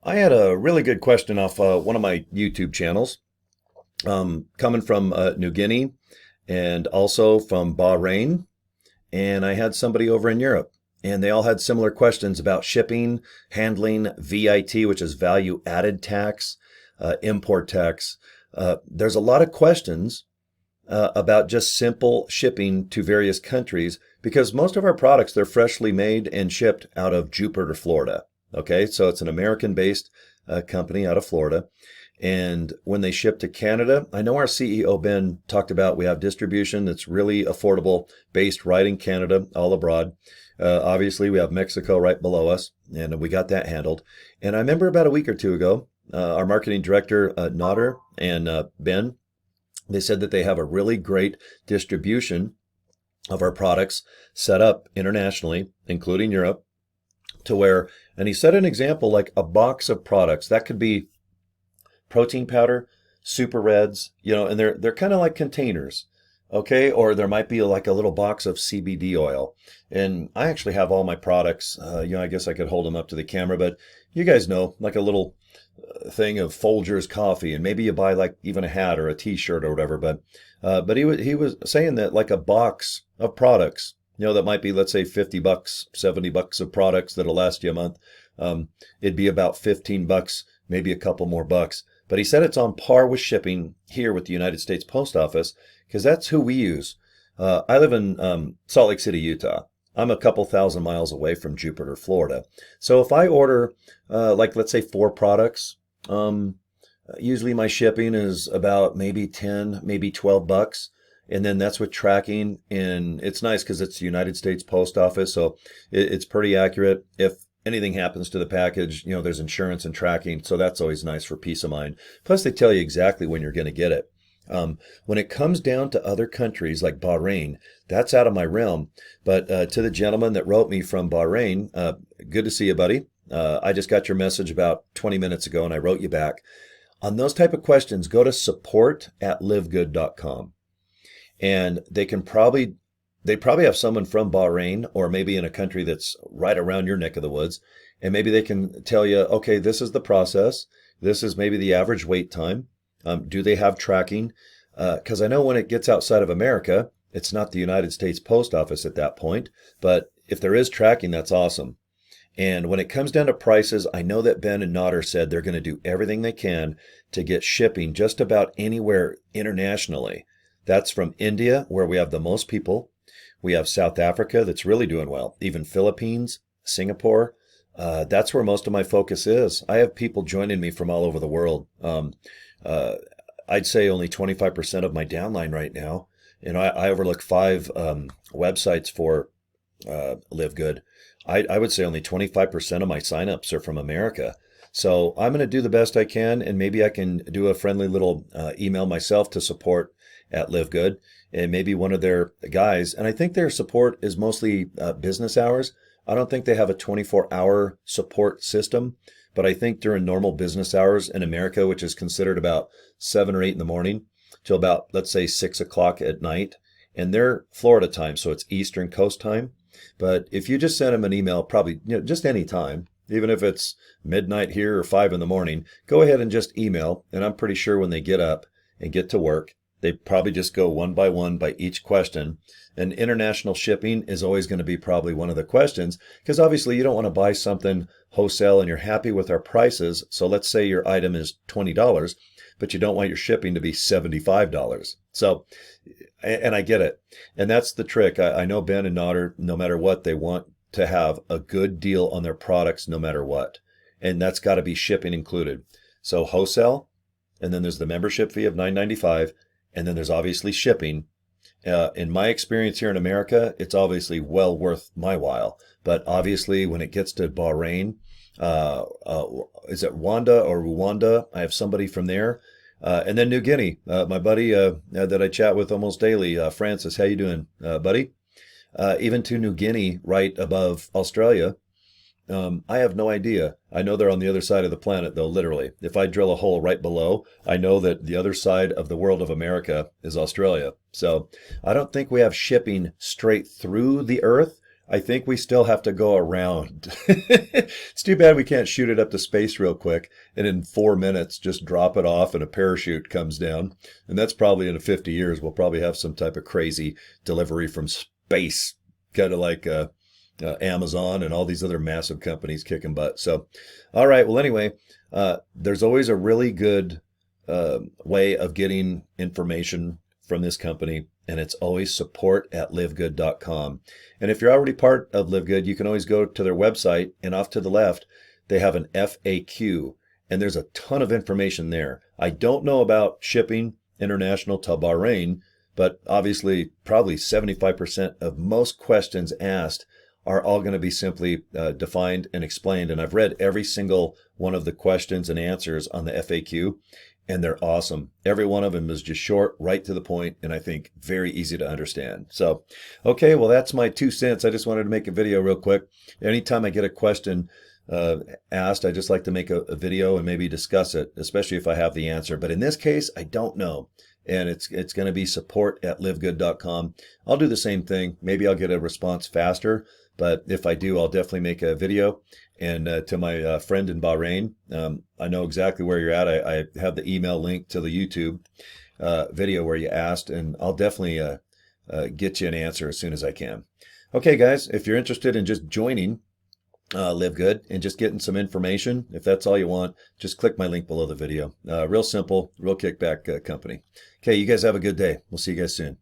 I had a really good question off one of my YouTube channels, coming from New Guinea and also from Bahrain. And I had somebody over in Europe, and they all had similar questions about shipping, handling, VIT, which is value added tax, import tax. There's a lot of questions about just simple shipping to various countries because most of our products, they're freshly made and shipped out of Jupiter, Florida. Okay, so it's an American based company out of Florida. And when they ship to Canada, I know our CEO Ben talked about we have distribution that's really affordable, based right in Canada, all abroad. Obviously, we have Mexico right below us, and we got that handled. And I remember about a week or two ago, our marketing director, Nodder, and Ben, they said that they have a really great distribution of our products set up internationally, including Europe, to where, and he set an example like a box of products that could be protein powder, super reds, and they're kind of like containers, okay? Or there might be like a little box of CBD oil. And I actually have all my products. I guess I could hold them up to the camera, but you guys know, like a little thing of Folgers coffee, and maybe you buy like even a hat or a T-shirt or whatever. But he was saying that like a box of products, that might be, let's say, $50, $70 of products that'll last you a month. It'd be about $15, maybe a couple more bucks. But he said it's on par with shipping here with the United States Post Office because that's who we use. I live in Salt Lake City, Utah. I'm a couple thousand miles away from Jupiter, Florida. So if I order, like, let's say 4 products, usually my shipping is about maybe 10, maybe $12. And then that's with tracking. And it's nice because it's the United States Post Office. So it's pretty accurate. If anything happens to the package, there's insurance and tracking. So that's always nice for peace of mind. Plus, they tell you exactly when you're going to get it. When it comes down to other countries like Bahrain, that's out of my realm. But to the gentleman that wrote me from Bahrain, good to see you, buddy. I just got your message about 20 minutes ago and I wrote you back. On those type of questions, go to support@livegood.com. And they probably have someone from Bahrain or maybe in a country that's right around your neck of the woods. And maybe they can tell you, okay, this is the process. This is maybe the average wait time. Do they have tracking? Because I know when it gets outside of America, it's not the United States Post Office at that point. But if there is tracking, that's awesome. And when it comes down to prices, I know that Ben and Nodder said they're going to do everything they can to get shipping just about anywhere internationally. That's from India, where we have the most people. We have South Africa that's really doing well, even Philippines, Singapore. That's where most of my focus is. I have people joining me from all over the world. I'd say only 25% of my downline right now. I overlook 5 websites for LiveGood. I would say only 25% of my signups are from America. So I'm going to do the best I can, and maybe I can do a friendly little email myself to support at LiveGood, and maybe one of their guys. And I think their support is mostly business hours. I don't think they have a 24-hour support system, but I think during normal business hours in America, which is considered about 7 or 8 in the morning till about, let's say, 6 o'clock at night, and they're Florida time, so it's Eastern Coast time. But if you just send them an email, probably just any time, even if it's midnight here or 5 in the morning, go ahead and just email. And I'm pretty sure when they get up and get to work, they probably just go one by each question. And international shipping is always going to be probably one of the questions because obviously you don't want to buy something wholesale and you're happy with our prices. So let's say your item is $20, but you don't want your shipping to be $75. So, and I get it. And that's the trick. I know Ben and Nodder, no matter what, they want to have a good deal on their products no matter what. And that's got to be shipping included. So wholesale, and then there's the membership fee of $9.95. And then there's obviously shipping. In my experience here in America, it's obviously well worth my while. But obviously, when it gets to Bahrain, is it Rwanda? I have somebody from there. And then New Guinea, my buddy that I chat with almost daily, Francis. How you doing, buddy? Even to New Guinea, right above Australia. I have no idea. I know they're on the other side of the planet, though, literally. If I drill a hole right below, I know that the other side of the world of America is Australia. So I don't think we have shipping straight through the earth. I think we still have to go around. It's too bad we can't shoot it up to space real quick and in 4 minutes just drop it off and a parachute comes down. And that's probably in 50 years. We'll probably have some type of crazy delivery from space, kind of like Amazon and all these other massive companies kicking butt. So, all right. Well, anyway, there's always a really good way of getting information from this company, and it's always support@livegood.com. And if you're already part of LiveGood, you can always go to their website, and off to the left, they have an FAQ, and there's a ton of information there. I don't know about shipping international to Bahrain, but obviously probably 75% of most questions asked are all going to be simply defined and explained. And I've read every single one of the questions and answers on the FAQ, and they're awesome. Every one of them is just short, right to the point, and I think very easy to understand. So, okay, well, that's my 2 cents. I just wanted to make a video real quick. Anytime I get a question asked, I just like to make a video and maybe discuss it, especially if I have the answer. But in this case, I don't know. And it's going to be support@livegood.com. I'll do the same thing. Maybe I'll get a response faster, but if I do, I'll definitely make a video. And to my friend in Bahrain, I know exactly where you're at. I have the email link to the YouTube video where you asked, and I'll definitely get you an answer as soon as I can. Okay, guys, if you're interested in just joining LiveGood and just getting some information, if that's all you want, just click my link below the video. Real simple, real kickback company. Okay, you guys have a good day. We'll see you guys soon.